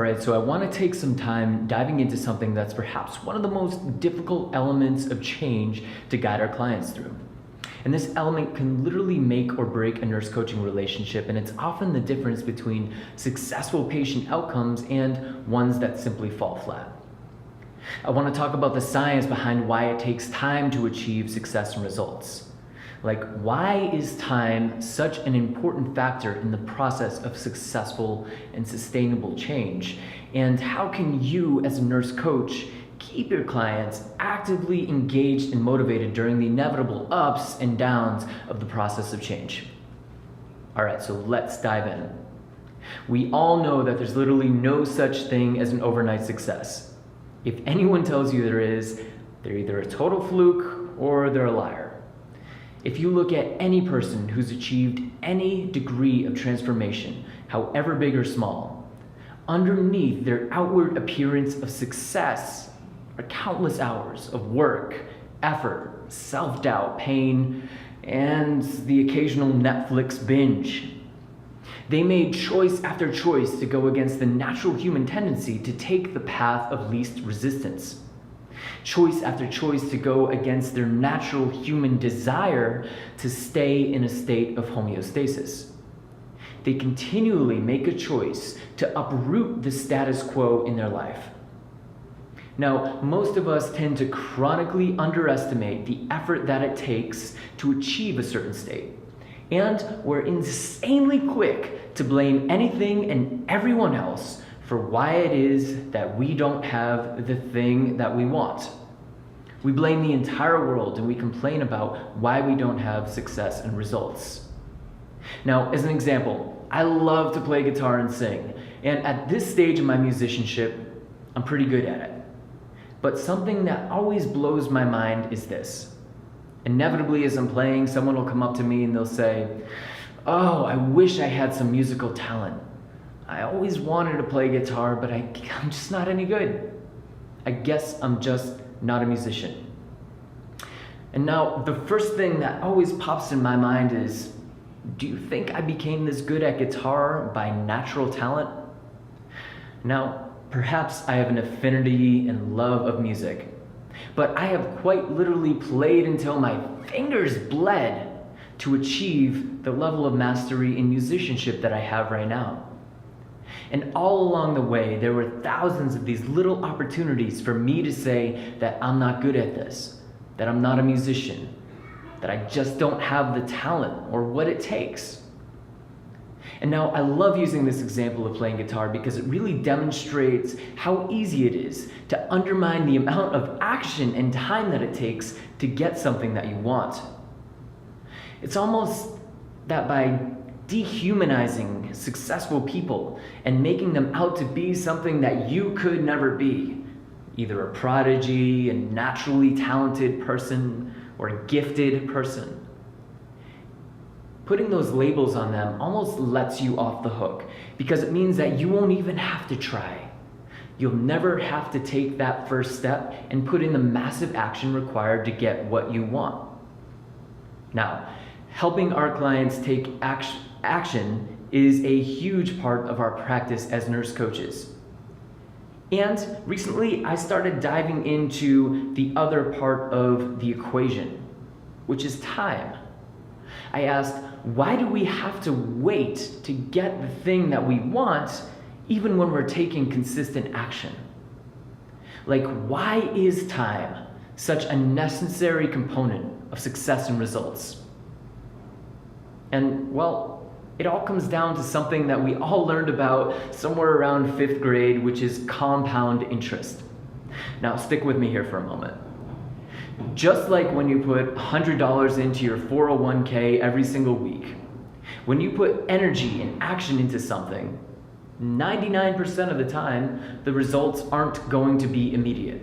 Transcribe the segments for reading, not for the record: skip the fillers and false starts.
Alright, so I want to take some time diving into something that's perhaps one of the most difficult elements of change to guide our clients through. And this element can literally make or break a nurse coaching relationship, and it's often the difference between successful patient outcomes and ones that simply fall flat. I want to talk about the science behind why it takes time to achieve success and results. Like, why is time such an important factor in the process of successful and sustainable change? And how can you, as a nurse coach, keep your clients actively engaged and motivated during the inevitable ups and downs of the process of change? All right, so let's dive in. We all know that there's literally no such thing as an overnight success. If anyone tells you there is, they're either a total fluke or they're a liar. If you look at any person who's achieved any degree of transformation, however big or small, underneath their outward appearance of success are countless hours of work, effort, self-doubt, pain, and the occasional Netflix binge. They made choice after choice to go against the natural human tendency to take the path of least resistance. Choice after choice to go against their natural human desire to stay in a state of homeostasis. They continually make a choice to uproot the status quo in their life. Now, most of us tend to chronically underestimate the effort that it takes to achieve a certain state. And we're insanely quick to blame anything and everyone else for why it is that we don't have the thing that we want. We blame the entire world and we complain about why we don't have success and results. Now, as an example, I love to play guitar and sing, and at this stage of my musicianship, I'm pretty good at it. But something that always blows my mind is this. Inevitably, as I'm playing, someone will come up to me and they'll say, "Oh, I wish I had some musical talent. I always wanted to play guitar, but I'm just not any good. I guess I'm just not a musician." And now, the first thing that always pops in my mind is, do you think I became this good at guitar by natural talent? Now, perhaps I have an affinity and love of music, but I have quite literally played until my fingers bled to achieve the level of mastery in musicianship that I have right now. And all along the way, there were thousands of these little opportunities for me to say that I'm not good at this, that I'm not a musician, that I just don't have the talent or what it takes. And now I love using this example of playing guitar because it really demonstrates how easy it is to undermine the amount of action and time that it takes to get something that you want. It's almost that by dehumanizing successful people and making them out to be something that you could never be, either a prodigy, a naturally talented person, or a gifted person. Putting those labels on them almost lets you off the hook because it means that you won't even have to try. You'll never have to take that first step and put in the massive action required to get what you want. Now, helping our clients take action is a huge part of our practice as nurse coaches. And recently, I started diving into the other part of the equation, which is time. I asked, why do we have to wait to get the thing that we want even when we're taking consistent action? Like, why is time such a necessary component of success and results? And well, it all comes down to something that we all learned about somewhere around 5th grade, which is compound interest. Now, stick with me here for a moment. Just like when you put $100 into your 401k every single week, when you put energy and action into something, 99% of the time, the results aren't going to be immediate.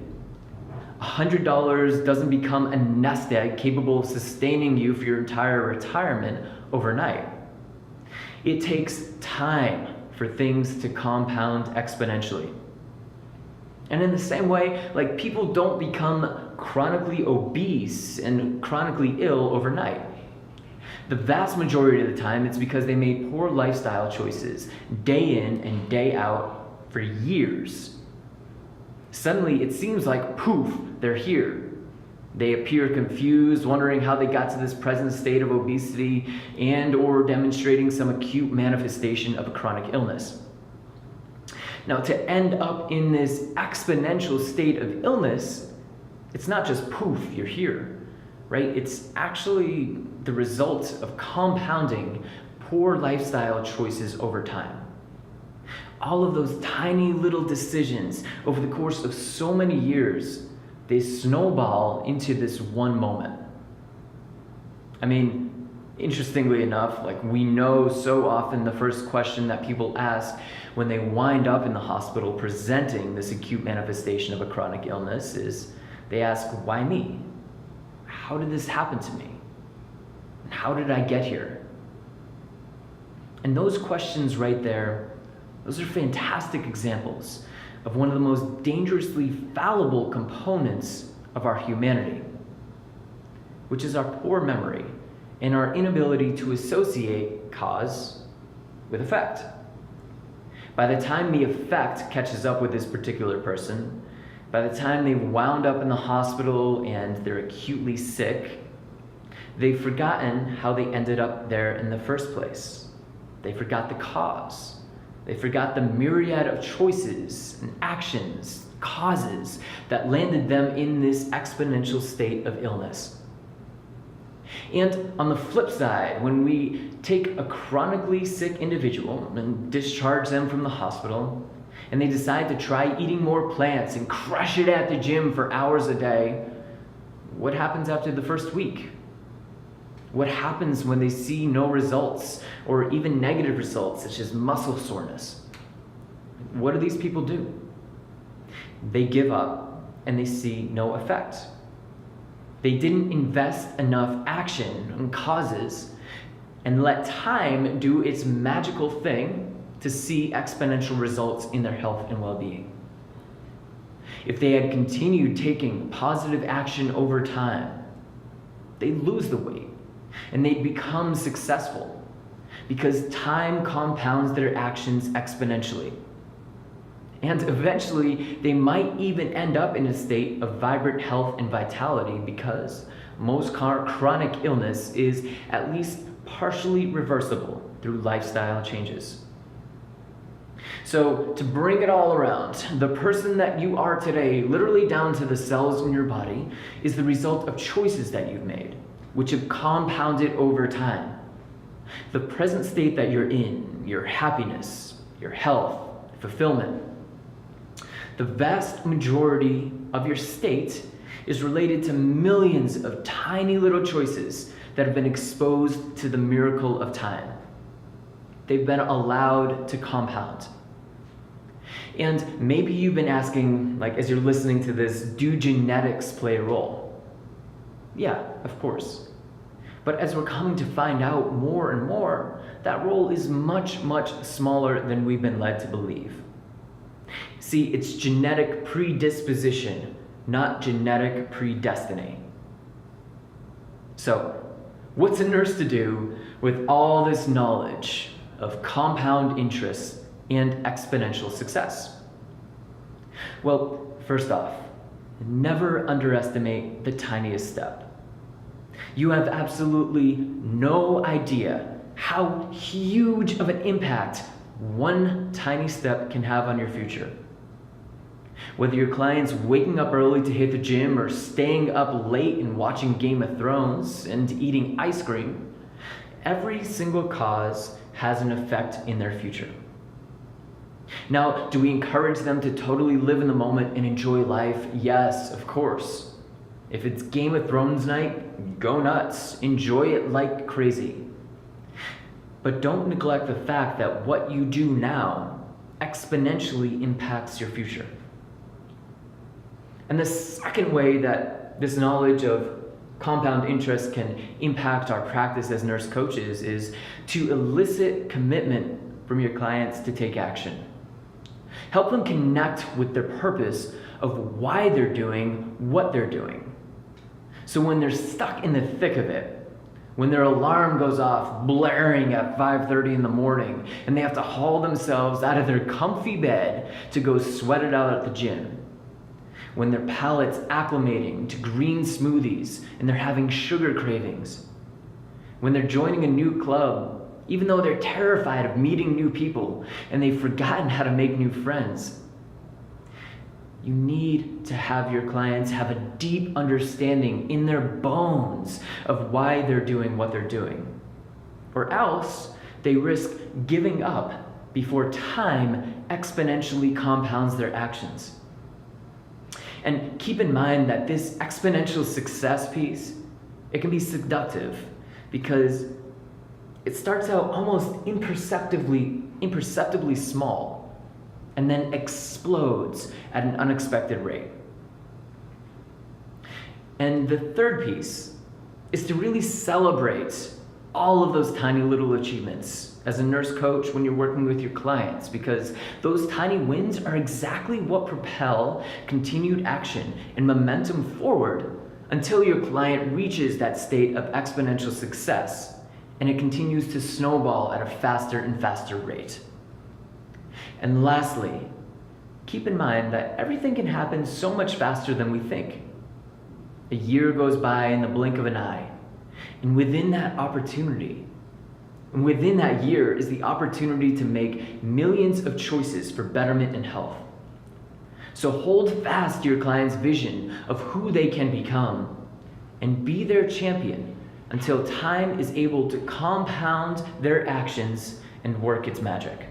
$100 doesn't become a nest egg capable of sustaining you for your entire retirement overnight. It takes time for things to compound exponentially. And in the same way, like, people don't become chronically obese and chronically ill overnight. The vast majority of the time, it's because they made poor lifestyle choices day in and day out for years. Suddenly, it seems like, poof, they're here. They appear confused, wondering how they got to this present state of obesity and or demonstrating some acute manifestation of a chronic illness. Now, to end up in this exponential state of illness, it's not just poof, you're here, right? It's actually the result of compounding poor lifestyle choices over time. All of those tiny little decisions over the course of so many years, they snowball into this one moment. I mean, interestingly enough, like we know so often the first question that people ask when they wind up in the hospital presenting this acute manifestation of a chronic illness is they ask, why me? How did this happen to me? How did I get here? And those questions right there, those are fantastic examples of one of the most dangerously fallible components of our humanity, which is our poor memory and our inability to associate cause with effect. By the time the effect catches up with this particular person, by the time they've wound up in the hospital and they're acutely sick, they've forgotten how they ended up there in the first place. They forgot the cause. They forgot the myriad of choices and actions, causes that landed them in this exponential state of illness. And on the flip side, when we take a chronically sick individual and discharge them from the hospital, and they decide to try eating more plants and crush it at the gym for hours a day, what happens after the first week? What happens when they see no results or even negative results, such as muscle soreness? What do these people do? They give up and they see no effect. They didn't invest enough action and causes and let time do its magical thing to see exponential results in their health and well-being. If they had continued taking positive action over time, they'd lose the weight and they'd become successful because time compounds their actions exponentially. And eventually, they might even end up in a state of vibrant health and vitality because most chronic illness is at least partially reversible through lifestyle changes. So, to bring it all around, the person that you are today, literally down to the cells in your body, is the result of choices that you've made, which have compounded over time. The present state that you're in, your happiness, your health, fulfillment, the vast majority of your state is related to millions of tiny little choices that have been exposed to the miracle of time. They've been allowed to compound. And maybe you've been asking, like as you're listening to this, do genetics play a role? Yeah, of course. But as we're coming to find out more and more, that role is much, much smaller than we've been led to believe. See, it's genetic predisposition, not genetic predestiny. So, what's a nurse to do with all this knowledge of compound interest and exponential success? Well, first off, never underestimate the tiniest step. You have absolutely no idea how huge of an impact one tiny step can have on your future. Whether your client's waking up early to hit the gym or staying up late and watching Game of Thrones and eating ice cream, every single cause has an effect in their future. Now, do we encourage them to totally live in the moment and enjoy life? Yes, of course. If it's Game of Thrones night, go nuts. Enjoy it like crazy. But don't neglect the fact that what you do now exponentially impacts your future. And the second way that this knowledge of compound interest can impact our practice as nurse coaches is to elicit commitment from your clients to take action. Help them connect with their purpose of why they're doing what they're doing. So when they're stuck in the thick of it, when their alarm goes off blaring at 5:30 in the morning and they have to haul themselves out of their comfy bed to go sweat it out at the gym, when their palate's acclimating to green smoothies and they're having sugar cravings, when they're joining a new club, even though they're terrified of meeting new people and they've forgotten how to make new friends. You need to have your clients have a deep understanding in their bones of why they're doing what they're doing, or else they risk giving up before time exponentially compounds their actions. And keep in mind that this exponential success piece, it can be seductive because it starts out almost imperceptibly small and then explodes at an unexpected rate. And the third piece is to really celebrate all of those tiny little achievements as a nurse coach when you're working with your clients, because those tiny wins are exactly what propel continued action and momentum forward until your client reaches that state of exponential success and it continues to snowball at a faster and faster rate. And lastly, keep in mind that everything can happen so much faster than we think. A year goes by in the blink of an eye, and within that year is the opportunity to make millions of choices for betterment and health. So hold fast to your client's vision of who they can become and be their champion until time is able to compound their actions and work its magic.